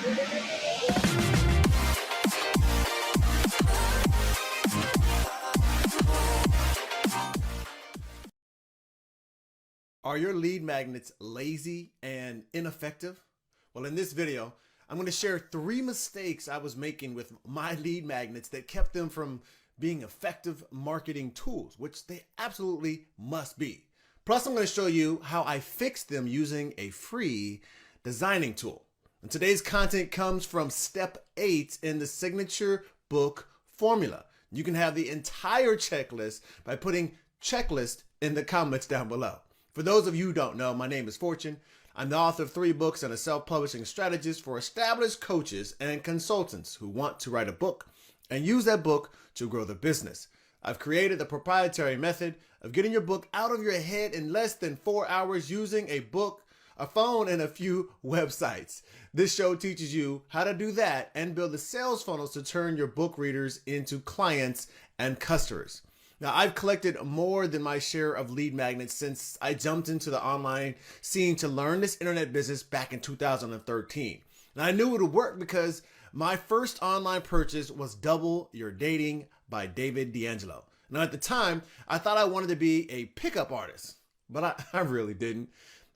Are your lead magnets lazy and ineffective? Well, in this video, I'm going to share 3 mistakes I was making with my lead magnets that kept them from being effective marketing tools, which they absolutely must be. Plus, I'm going to show you how I fixed them using a free designing tool. And today's content comes from step 8 in the signature book formula. You can have the entire checklist by putting checklist in the comments down below. For those of you who don't know, my name is Fortune. I'm the author of 3 books and a self-publishing strategist for established coaches and consultants who want to write a book and use that book to grow their business. I've created a proprietary method of getting your book out of your head in less than 4 hours using a book, a phone, and a few websites. This show teaches you how to do that and build the sales funnels to turn your book readers into clients and customers. Now, I've collected more than my share of lead magnets since I jumped into the online scene to learn this internet business back in 2013. And I knew it would work because my first online purchase was Double Your Dating by David D'Angelo. Now, at the time, I thought I wanted to be a pickup artist, but I really didn't.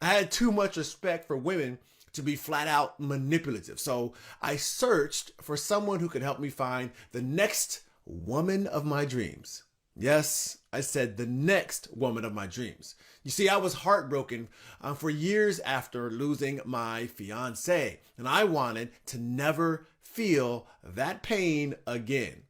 I had too much respect for women to be flat out manipulative. So I searched for someone who could help me find the next woman of my dreams. Yes, I said the next woman of my dreams. You see, I was heartbroken for years after losing my fiance, and I wanted to never feel that pain again.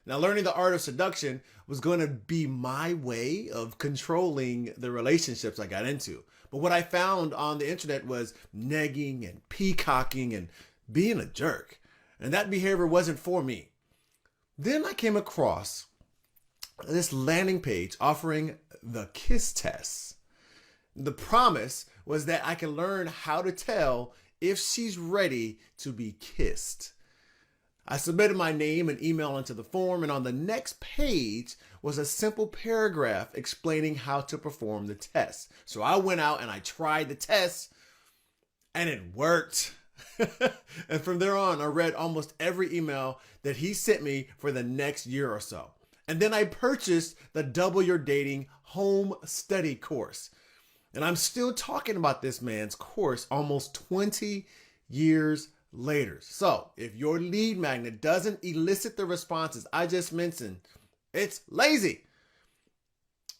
Now, learning the art of seduction was going to be my way of controlling the relationships I got into. But what I found on the internet was negging and peacocking and being a jerk. And that behavior wasn't for me. Then I came across this landing page offering the kiss test. The promise was that I could learn how to tell if she's ready to be kissed. I submitted my name and email into the form, and on the next page was a simple paragraph explaining how to perform the test. So I went out and I tried the test, and it worked. And from there on, I read almost every email that he sent me for the next year or so. And then I purchased the Double Your Dating home study course. And I'm still talking about this man's course almost 20 years later. So if your lead magnet doesn't elicit the responses I just mentioned, it's lazy.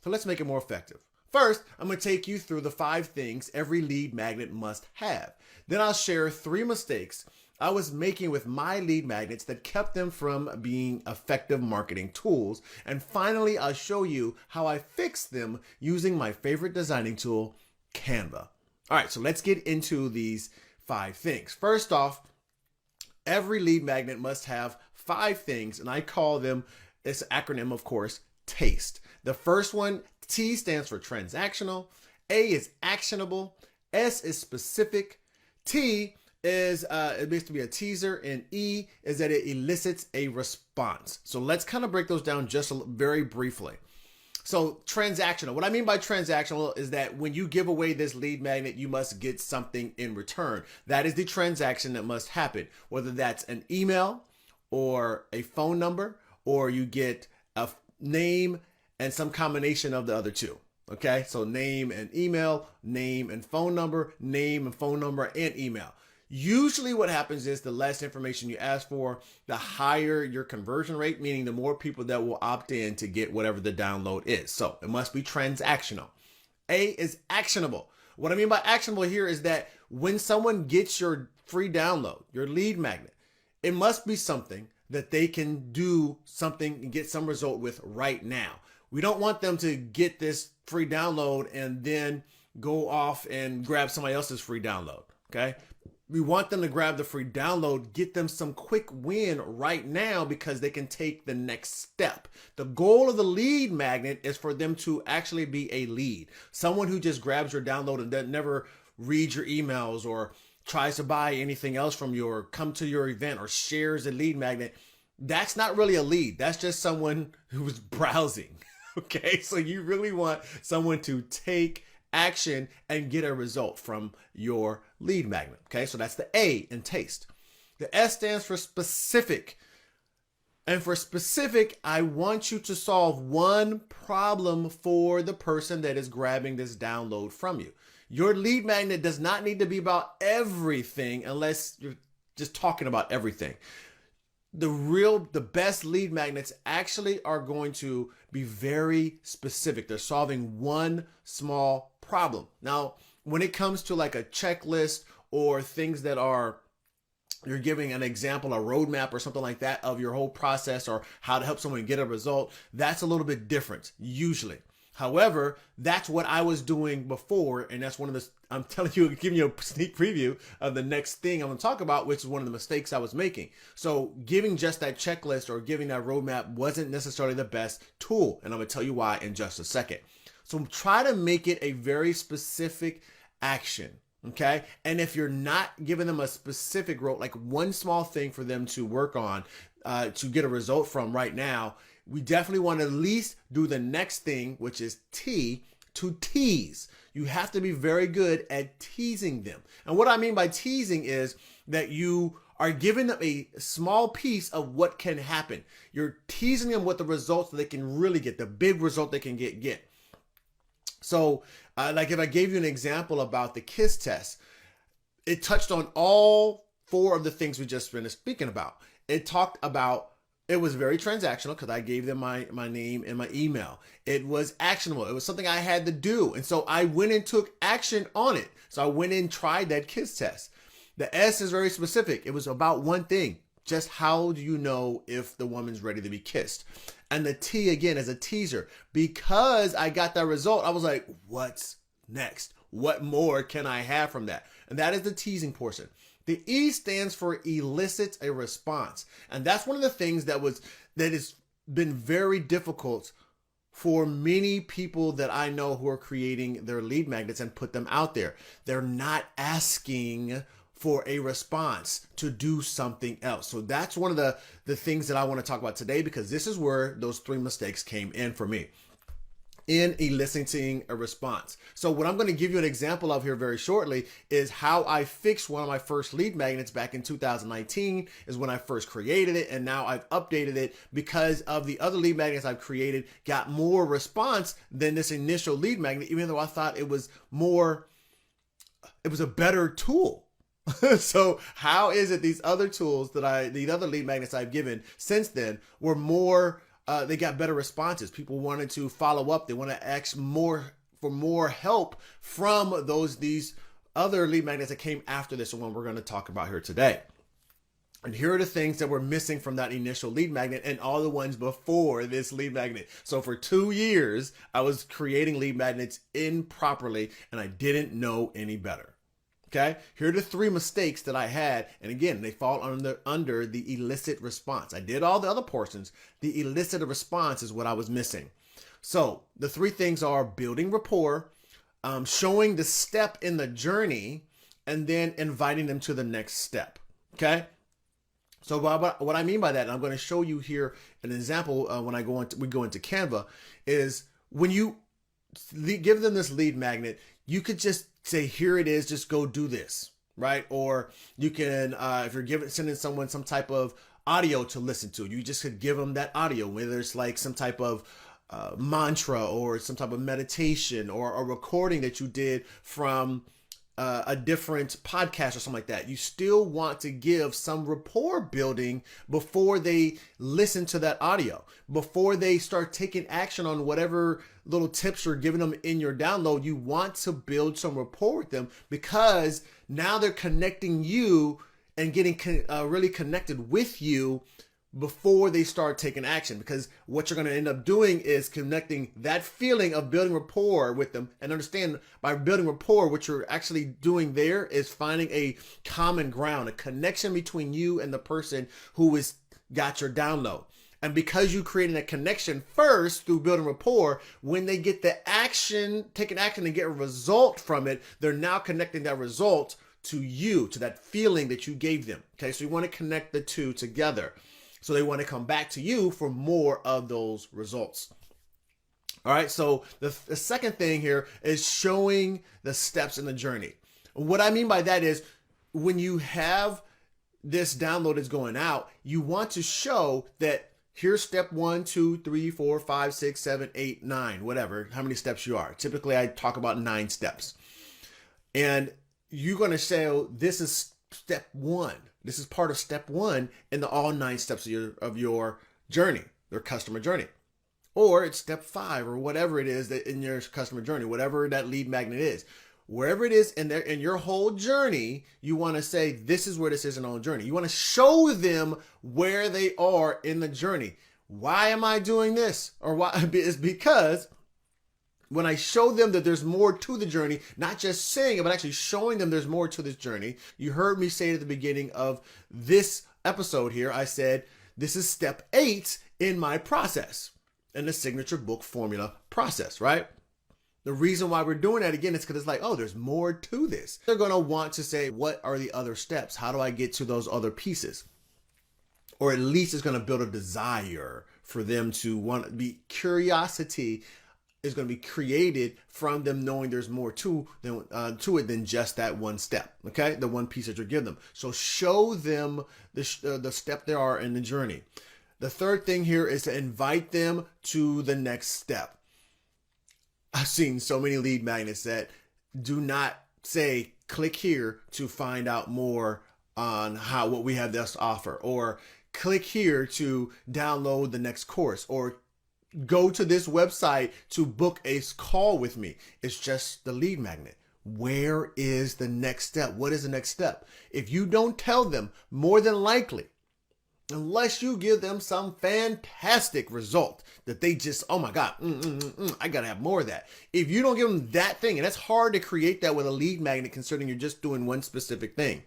So let's make it more effective. First, I'm going to take you through the 5 things every lead magnet must have. Then I'll share 3 mistakes I was making with my lead magnets that kept them from being effective marketing tools. And finally, I'll show you how I fixed them using my favorite designing tool, Canva. All right, so let's get into these 5 things. First off, every lead magnet must have 5 things, and I call them, it's an acronym, of course, TASTE. The first one, T, stands for transactional, A is actionable, S is specific, T is it makes to be a teaser, and E is that it elicits a response. So let's kind of break those down just very briefly. So transactional, what I mean by transactional is that when you give away this lead magnet, you must get something in return. That is the transaction that must happen, whether that's an email or a phone number, or you get a name and some combination of the other two. Okay, so name and email, name and phone number, name and phone number and email. Usually what happens is the less information you ask for, the higher your conversion rate, meaning the more people that will opt in to get whatever the download is. So it must be transactional. A is actionable. What I mean by actionable here is that when someone gets your free download, your lead magnet, it must be something that they can do something and get some result with right now. We don't want them to get this free download and then go off and grab somebody else's free download, okay? We want them to grab the free download, get them some quick win right now because they can take the next step. The goal of the lead magnet is for them to actually be a lead. Someone who just grabs your download and then never reads your emails or tries to buy anything else from you or come to your event or shares a lead magnet. That's not really a lead. That's just someone who's browsing. Okay, so you really want someone to take action and get a result from your lead magnet. Okay, so that's the A in taste. The S stands for specific. And for specific, I want you to solve one problem for the person that is grabbing this download from you. Your lead magnet does not need to be about everything unless you're just talking about everything. The best lead magnets actually are going to be very specific. They're solving one small problem. Now, when it comes to like a checklist or things that are, you're giving an example, a roadmap or something like that of your whole process or how to help someone get a result, that's a little bit different usually. However, that's what I was doing before, and that's one of the, I'm telling you, giving you a sneak preview of the next thing I'm going to talk about, which is one of the mistakes I was making. So giving just that checklist or giving that roadmap wasn't necessarily the best tool, and I'm going to tell you why in just a second. So try to make it a very specific action. Okay. And if you're not giving them a specific role, like one small thing for them to work on, to get a result from right now, we definitely want to at least do the next thing, which is to tease. You have to be very good at teasing them. And what I mean by teasing is that you are giving them a small piece of what can happen. You're teasing them with the results that they can really get, the big result they can get. So like if I gave you an example about the KISS test, it touched on all four of the things we just finished speaking about. It talked about, it was very transactional because I gave them my name and my email. It was actionable. It was something I had to do. And so I went and took action on it. So I went and tried that KISS test. The S is very specific. It was about one thing. Just how do you know if the woman's ready to be kissed? And the T again is a teaser. Because I got that result, I was like, what's next? What more can I have from that? And that is the teasing portion. The E stands for elicit a response. And that's one of the things that has been very difficult for many people that I know who are creating their lead magnets and put them out there. They're not asking for a response to do something else. So that's one of the things that I want to talk about today, because this is where those three mistakes came in for me in eliciting a response. So what I'm going to give you an example of here very shortly is how I fixed one of my first lead magnets back in 2019 is when I first created it. And now I've updated it because of the other lead magnets I've created got more response than this initial lead magnet, even though I thought it was a better tool. So how is it these other tools the other lead magnets I've given since then were more, they got better responses. People wanted to follow up. They want to ask for more help from these other lead magnets that came after this one we're going to talk about here today. And here are the things that were missing from that initial lead magnet and all the ones before this lead magnet. So for 2 years, I was creating lead magnets improperly and I didn't know any better. Okay, here are the three mistakes that I had. And again, they fall under the elicit response. I did all the other portions. The elicit response is what I was missing. So the three things are building rapport, showing the step in the journey, and then inviting them to the next step. Okay. So what I mean by that, and I'm going to show you here an example when we go into Canva, is when you give them this lead magnet, you could just say, here it is, just go do this, right? Or you can, if you're sending someone some type of audio to listen to, you just could give them that audio, whether it's like some type of mantra or some type of meditation or a recording that you did from a different podcast or something like that. You still want to give some rapport building before they listen to that audio, before they start taking action on whatever little tips you're giving them in your download. You want to build some rapport with them because now they're connecting you and getting really connected with you before they start taking action, because what you're going to end up doing is connecting that feeling of building rapport with them. And understand, by building rapport, what you're actually doing there is finding a common ground, a connection between you and the person who has got your download. And because you created a connection first through building rapport, when they get the action, taking action and get a result from it, they're now connecting that result to you, to that feeling that you gave them. Okay, so you want to connect the two together. So they want to come back to you for more of those results. All right, so the second thing here is showing the steps in the journey. What I mean by that is when you have this download is going out, you want to show that here's step 1, 2, 3, 4, 5, 6, 7, 8, 9, whatever, how many steps you are. Typically, I talk about 9 steps. And you're going to say, oh, this is step 1. This is part of step 1 in the all 9 steps of your journey, your customer journey. Or it's step 5 or whatever it is that in your customer journey, whatever that lead magnet is. Wherever it is in your whole journey, you want to say, this is where this is in the whole journey. You want to show them where they are in the journey. Why am I doing this? Or why? It's because when I show them that there's more to the journey, not just saying it, but actually showing them there's more to this journey. You heard me say at the beginning of this episode here, I said, this is step 8 in my process, in the signature book formula process, right? The reason why we're doing that again is because it's like, oh, there's more to this. They're going to want to say, what are the other steps? How do I get to those other pieces? Or at least it's going to build a desire for them to want to be. Curiosity is going to be created from them knowing there's more to it than just that one step. Okay, the one piece that you give them. So show them the step they are in the journey. The third thing here is to invite them to the next step. I've seen so many lead magnets that do not say, click here to find out more on what we have to offer, or click here to download the next course, or go to this website to book a call with me. It's just the lead magnet. Where is the next step? What is the next step? If you don't tell them, more than likely, unless you give them some fantastic result that they just, oh my God, I got to have more of that. If you don't give them that thing, and that's hard to create that with a lead magnet considering you're just doing one specific thing.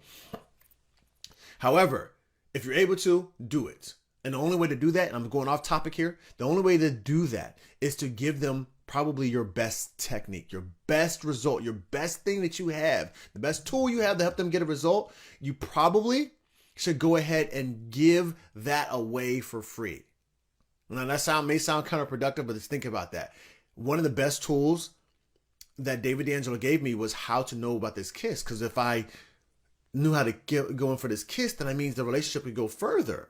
However, if you're able to, do it. And the only way to do that, and I'm going off topic here, the only way to do that is to give them probably your best technique, your best result, your best thing that you have, the best tool you have to help them get a result. You probably should go ahead and give that away for free. Now that may sound counterproductive, but just think about that. One of the best tools that David D'Angelo gave me was how to know about this kiss. Because if I knew how to go in for this kiss, then that means the relationship would go further.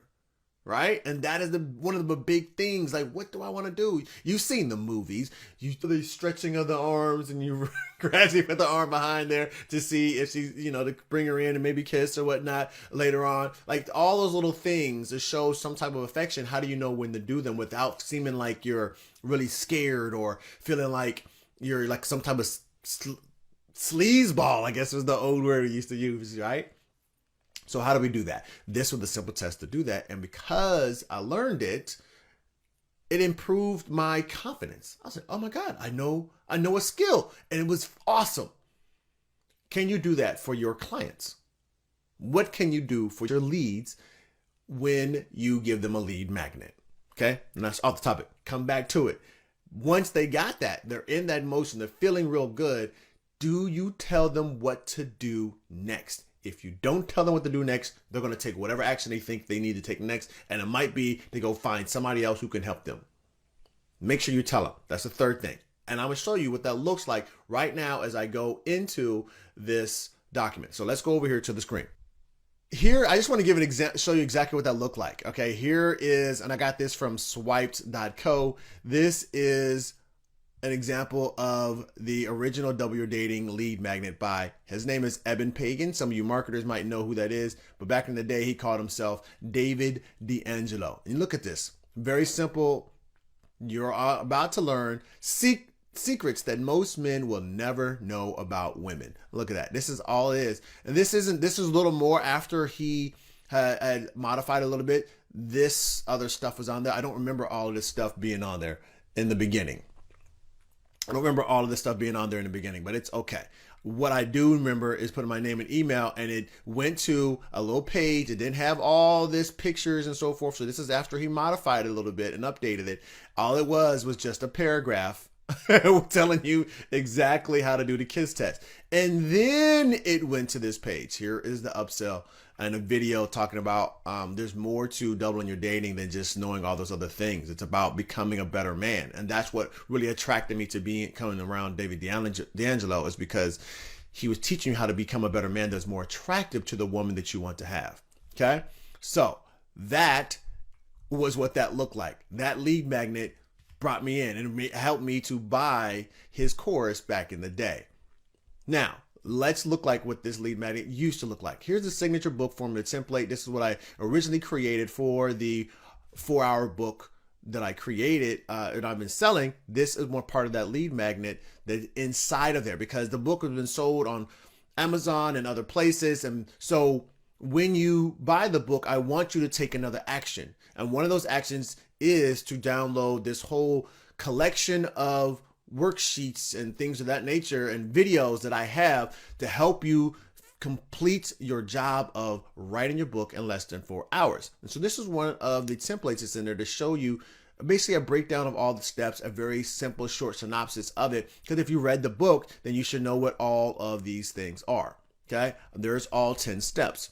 Right? And that is one of the big things. Like, what do I want to do? You've seen the movies. You do the stretching of the arms and you gradually put the arm behind there to see if she's, to bring her in and maybe kiss or whatnot later on. Like all those little things to show some type of affection. How do you know when to do them without seeming like you're really scared or feeling like you're like some type of sleazeball, I guess was the old word we used to use, right? So how do we do that? This was the simple test to do that. And because I learned it, it improved my confidence. I was like, oh my God, I know a skill. And it was awesome. Can you do that for your clients? What can you do for your leads when you give them a lead magnet? Okay. And that's off the topic. Come back to it. Once they got that, they're in that motion, they're feeling real good. Do you tell them what to do next? If you don't tell them what to do next, they're going to take whatever action they think they need to take next. And it might be to go find somebody else who can help them. Make sure you tell them. That's the third thing. And I'm going to show you what that looks like right now as I go into this document. So let's go over here to the screen. Here, I just want to give an example, show you exactly what that looked like. Okay, here is, and I got this from swiped.co. This is an example of the original W You're Dating lead magnet by, his name is Eben Pagan. Some of you marketers might know who that is, but back in the day, he called himself David D'Angelo. And look at this, very simple. You're about to learn secrets that most men will never know about women. Look at that. This is all it is. And this is a little more after he had modified a little bit. This other stuff was on there. I don't remember all of this stuff being on there in the beginning. I don't remember all of this stuff being on there in the beginning, but it's okay. What I do remember is putting my name and email, and it went to a little page. It didn't have all this pictures and so forth. So this is after he modified it a little bit and updated it. All it was just a paragraph telling you exactly how to do the KISS test. And then it went to this page. Here is the upsell and a video talking about there's more to doubling your dating than just knowing all those other things. It's about becoming a better man. And that's what really attracted me to coming around David D'Angelo, is because he was teaching you how to become a better man that's more attractive to the woman that you want to have. Okay. So that was what that looked like. That lead magnet brought me in and helped me to buy his course back in the day. Now, let's look like what this lead magnet used to look like. Here's the signature book formula template. This is what I originally created for the 4-hour book that I created and I've been selling. This is more part of that lead magnet that's inside of there, because the book has been sold on Amazon and other places. And so when you buy the book, I want you to take another action. And one of those actions is to download this whole collection of worksheets and things of that nature and videos that I have to help you complete your job of writing your book in less than 4 hours. And so this is one of the templates that's in there to show you basically a breakdown of all the steps, a very simple short synopsis of it. Because if you read the book, then you should know what all of these things are. Okay, there's all 10 steps.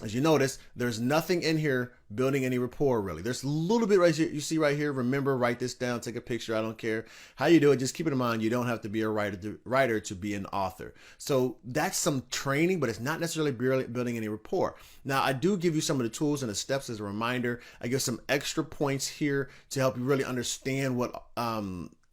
As you notice, there's nothing in here building any rapport, really. There's a little bit right here. You see right here. Remember, write this down, take a picture. I don't care how you do it. Just keep it in mind. You don't have to be a writer to be an author. So that's some training, but it's not necessarily building any rapport. Now, I do give you some of the tools and the steps as a reminder. I give some extra points here to help you really understand what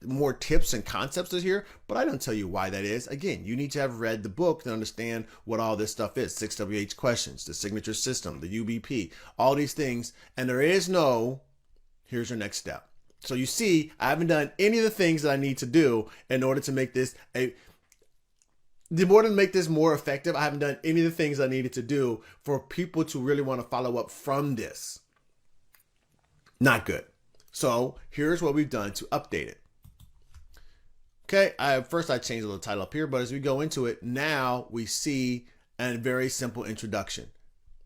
more tips and concepts is here, but I don't tell you why that is. Again, you need to have read the book to understand what all this stuff is. 6WH questions, the signature system, the UBP, all these things. And there is no, here's your next step. So you see, I haven't done any of the things that I need to do in order to make this more effective. I haven't done any of the things I needed to do for people to really want to follow up from this. Not good. So here's what we've done to update it. Okay, first I changed a little title up here, but as we go into it, now we see a very simple introduction.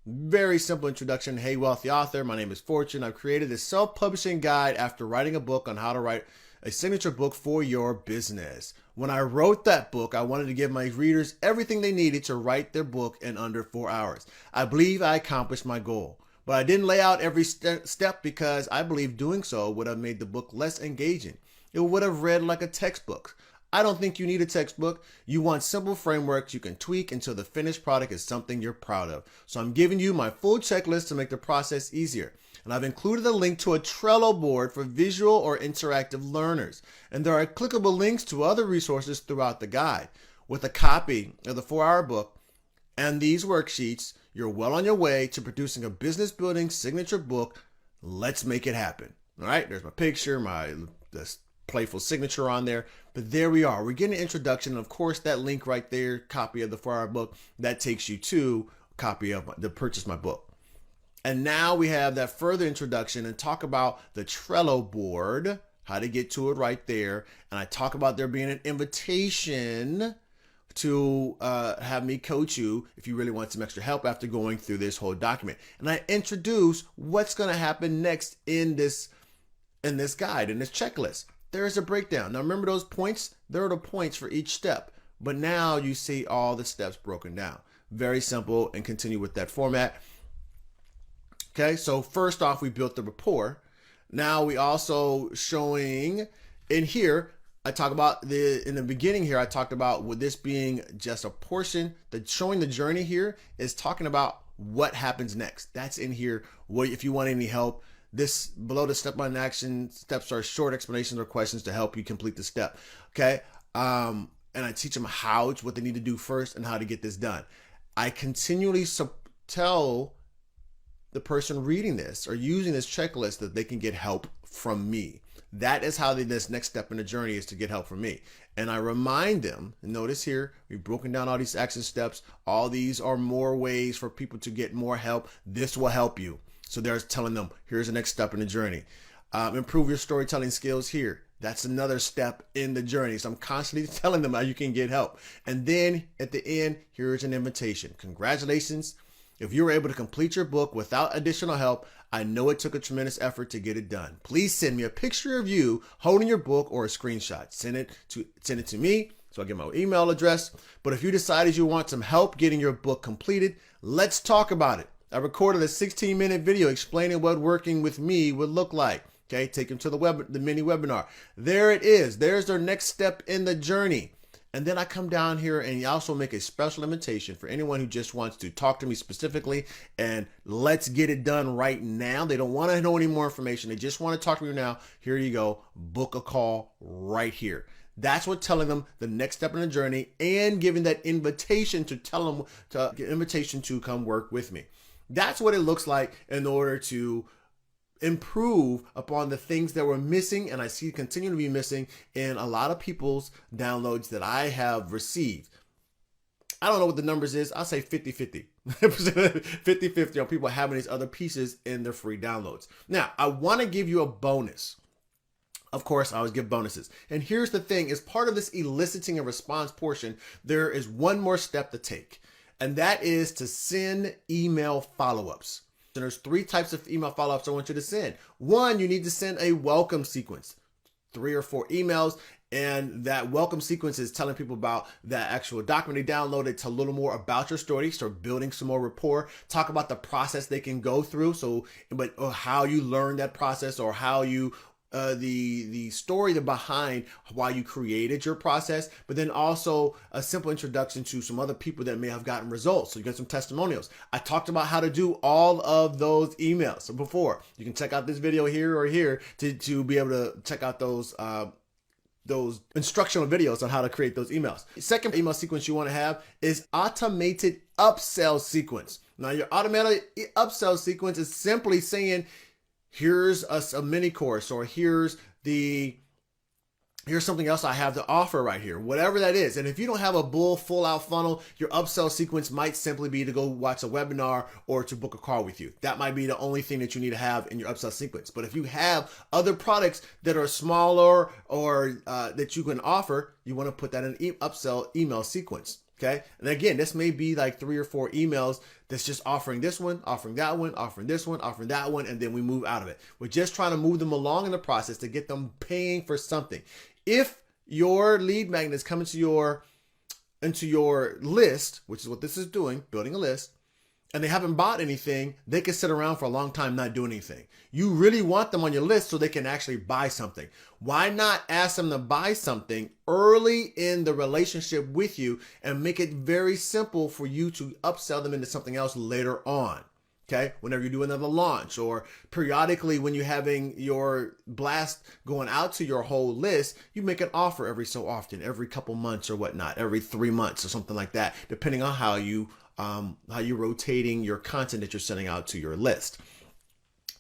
Very simple introduction. Hey, wealthy author, my name is Fortune. I've created this self-publishing guide after writing a book on how to write a signature book for your business. When I wrote that book, I wanted to give my readers everything they needed to write their book in under 4 hours. I believe I accomplished my goal, but I didn't lay out every step because I believe doing so would have made the book less engaging. It would have read like a textbook. I don't think you need a textbook. You want simple frameworks you can tweak until the finished product is something you're proud of. So I'm giving you my full checklist to make the process easier. And I've included a link to a Trello board for visual or interactive learners. And there are clickable links to other resources throughout the guide. With a copy of the 4-hour book and these worksheets, you're well on your way to producing a business building signature book. Let's make it happen. All right, there's my picture, this playful signature on there, but there we are. We're getting an introduction, and of course that link right there, copy of the 4-hour book, that takes you to a copy of to purchase my book. And now we have that further introduction and talk about the Trello board, how to get to it right there, and I talk about there being an invitation to have me coach you if you really want some extra help after going through this whole document. And I introduce what's going to happen next in this guide, in this checklist. There's a breakdown. Now remember those points? There are the points for each step, but now you see all the steps broken down. Very simple, and continue with that format. Okay, so first off, we built the rapport. Now we also showing in here, I talk about in the beginning here, I talked about with this being just a portion, showing the journey here is talking about what happens next. That's in here. What if you want any help? This below the step-on action steps are short explanations or questions to help you complete the step. Okay. And I teach them what they need to do first and how to get this done. I continually tell the person reading this or using this checklist that they can get help from me. That is how this next step in the journey is to get help from me. And I remind them, and notice here, we've broken down all these action steps. All these are more ways for people to get more help. This will help you. So there's telling them, here's the next step in the journey. Improve your storytelling skills here. That's another step in the journey. So I'm constantly telling them how you can get help. And then at the end, here's an invitation. Congratulations. If you were able to complete your book without additional help, I know it took a tremendous effort to get it done. Please send me a picture of you holding your book or a screenshot. Send it to me so I get my email address. But if you decided you want some help getting your book completed, let's talk about it. I recorded a 16-minute video explaining what working with me would look like. Okay, take them to the mini webinar. There it is. There's their next step in the journey. And then I come down here and also make a special invitation for anyone who just wants to talk to me specifically and let's get it done right now. They don't want to know any more information. They just want to talk to me now. Here you go. Book a call right here. That's what telling them the next step in the journey and giving that invitation to tell them to come work with me. That's what it looks like in order to improve upon the things that were missing, and I see continue to be missing in a lot of people's downloads that I have received. I don't know what the numbers is. I'll say 50-50. 50-50 on people having these other pieces in their free downloads. Now, I want to give you a bonus. Of course, I always give bonuses. And here's the thing, as part of this eliciting a response portion, there is one more step to take, and that is to send email follow-ups. And there's 3 types of email follow-ups I want you to send. 1, you need to send a welcome sequence, 3 or 4 emails. And that welcome sequence is telling people about that actual document they downloaded, tell a little more about your story, start building some more rapport, talk about the process they can go through. Or how you learn that process, or how you the story behind why you created your process, but then also a simple introduction to some other people that may have gotten results. So you get some testimonials. I talked about how to do all of those emails before. You can check out this video here or here to be able to check out those instructional videos on how to create those emails. The second email sequence you want to have is automated upsell sequence. Now, your automated upsell sequence is simply saying, here's a mini course, or here's something else I have to offer right here, whatever that is. And if you don't have a full out funnel, your upsell sequence might simply be to go watch a webinar or to book a call with you. That might be the only thing that you need to have in your upsell sequence. But if you have other products that are smaller or that you can offer, you want to put that in an upsell email sequence. Okay. And again, this may be like 3 or 4 emails that's just offering this one, offering that one, offering this one, offering that one, and then we move out of it. We're just trying to move them along in the process to get them paying for something. If your lead magnets come into your list, which is what this is doing, building a list, and they haven't bought anything, they can sit around for a long time not doing anything. You really want them on your list so they can actually buy something. Why not ask them to buy something early in the relationship with you and make it very simple for you to upsell them into something else later on? Okay, whenever you do another launch, or periodically when you're having your blast going out to your whole list, you make an offer every so often, every couple months or whatnot, every 3 months or something like that, depending on how you're rotating your content that you're sending out to your list.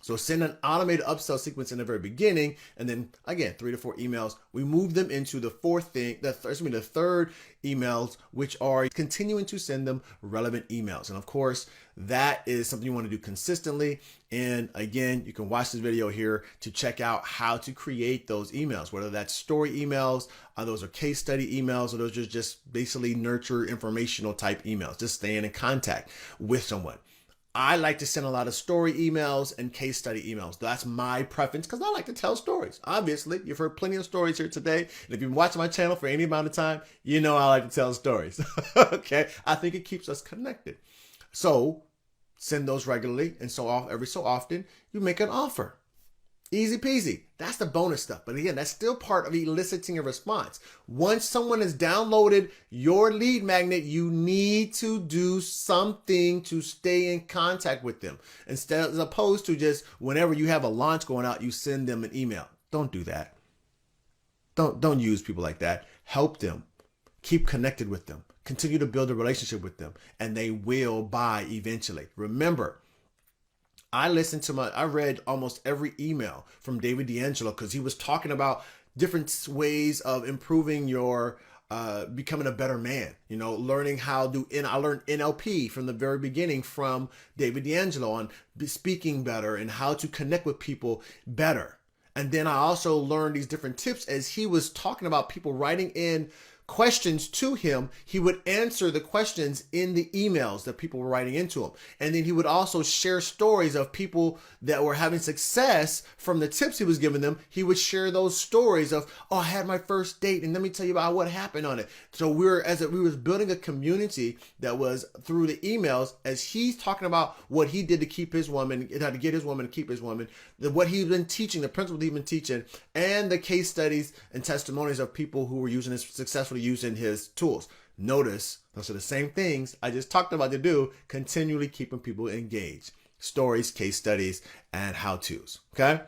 So send an automated upsell sequence in the very beginning, and then again, 3 to 4 emails. We move them into the third emails, which are continuing to send them relevant emails. And of course, that is something you want to do consistently. And again, you can watch this video here to check out how to create those emails, whether that's story emails, those are case study emails, or those are just basically nurture informational type emails, just staying in contact with someone. I like to send a lot of story emails and case study emails. That's my preference because I like to tell stories. Obviously, you've heard plenty of stories here today. And if you've been watching my channel for any amount of time, you know I like to tell stories. Okay, I think it keeps us connected. So send those regularly, and every so often you make an offer. Easy peasy. That's the bonus stuff. But again, that's still part of eliciting a response. Once someone has downloaded your lead magnet, you need to do something to stay in contact with them. As opposed to just whenever you have a launch going out, you send them an email. Don't do that. Don't use people like that. Help them. Keep connected with them. Continue to build a relationship with them, and they will buy eventually. Remember, I read almost every email from David D'Angelo because he was talking about different ways of improving your becoming a better man. Learning how to. I learned NLP from the very beginning from David D'Angelo on speaking better and how to connect with people better. And then I also learned these different tips as he was talking about people writing in questions to him. He would answer the questions in the emails that people were writing into him. And then he would also share stories of people that were having success from the tips he was giving them. He would share those stories of, I had my first date and let me tell you about what happened on it. So we was building a community that was through the emails as he's talking about what he did to keep his woman, how to get his woman and keep his woman, what he's been teaching, the principles he's been teaching, and the case studies and testimonies of people who were successfully using his tools. Notice those are the same things I just talked about to do, continually keeping people engaged. Stories, case studies, and how-tos, okay?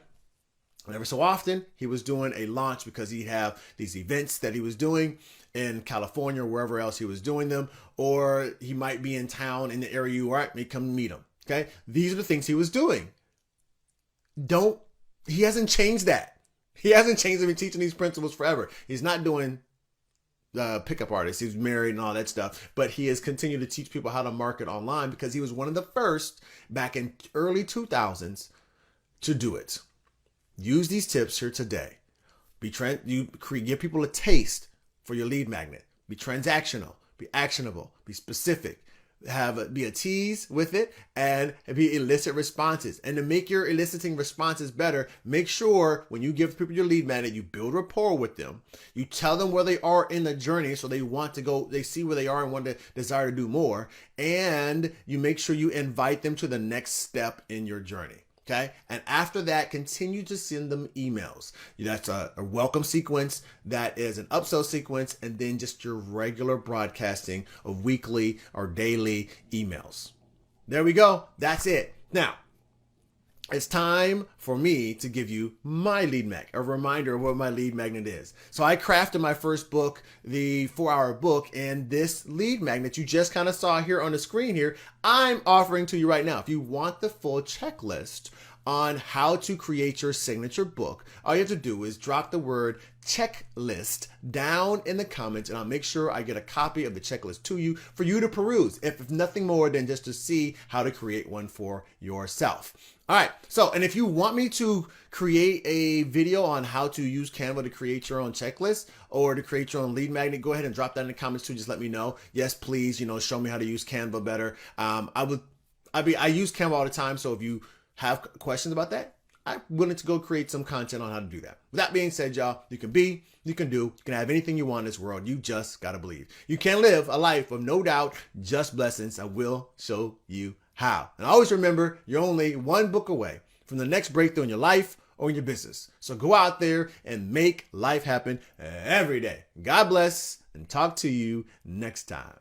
And every so often, he was doing a launch because he'd have these events that he was doing in California or wherever else he was doing them, or he might be in town in the area you are at, may come meet him, okay? These are the things he was doing. He hasn't changed that. He hasn't changed them. He's teaching these principles forever. He's not doing pickup artist. He's married and all that stuff, but he has continued to teach people how to market online because he was one of the first back in early 2000s to do it. Use these tips here today. Give people a taste for your lead magnet. Be transactional, be actionable, be specific, be a tease with it, and be elicit responses. And to make your eliciting responses better, make sure when you give people your lead magnet, you build rapport with them. You tell them where they are in the journey so they want to go, they see where they are and want to desire to do more. And you make sure you invite them to the next step in your journey. Okay. And after that, continue to send them emails. That's a welcome sequence. That is an upsell sequence. And then just your regular broadcasting of weekly or daily emails. There we go. That's it. Now, it's time for me to give you my lead magnet, a reminder of what my lead magnet is. So I crafted my first book, the 4-hour book, and this lead magnet you just kind of saw here on the screen here, I'm offering to you right now. If you want the full checklist on how to create your signature book, all you have to do is drop the word checklist down in the comments, and I'll make sure I get a copy of the checklist to you for you to peruse, if nothing more than just to see how to create one for yourself. All right. So, and if you want me to create a video on how to use Canva to create your own checklist or to create your own lead magnet, go ahead and drop that in the comments too. Just let me know. Yes, please, show me how to use Canva better. I use Canva all the time. So if you have questions about that, I'm willing to go create some content on how to do that. With that being said, y'all, you can do, you can have anything you want in this world. You just got to believe. You can live a life of no doubt, just blessings. I will show you how. And always remember, you're only one book away from the next breakthrough in your life or in your business. So go out there and make life happen every day. God bless, and talk to you next time.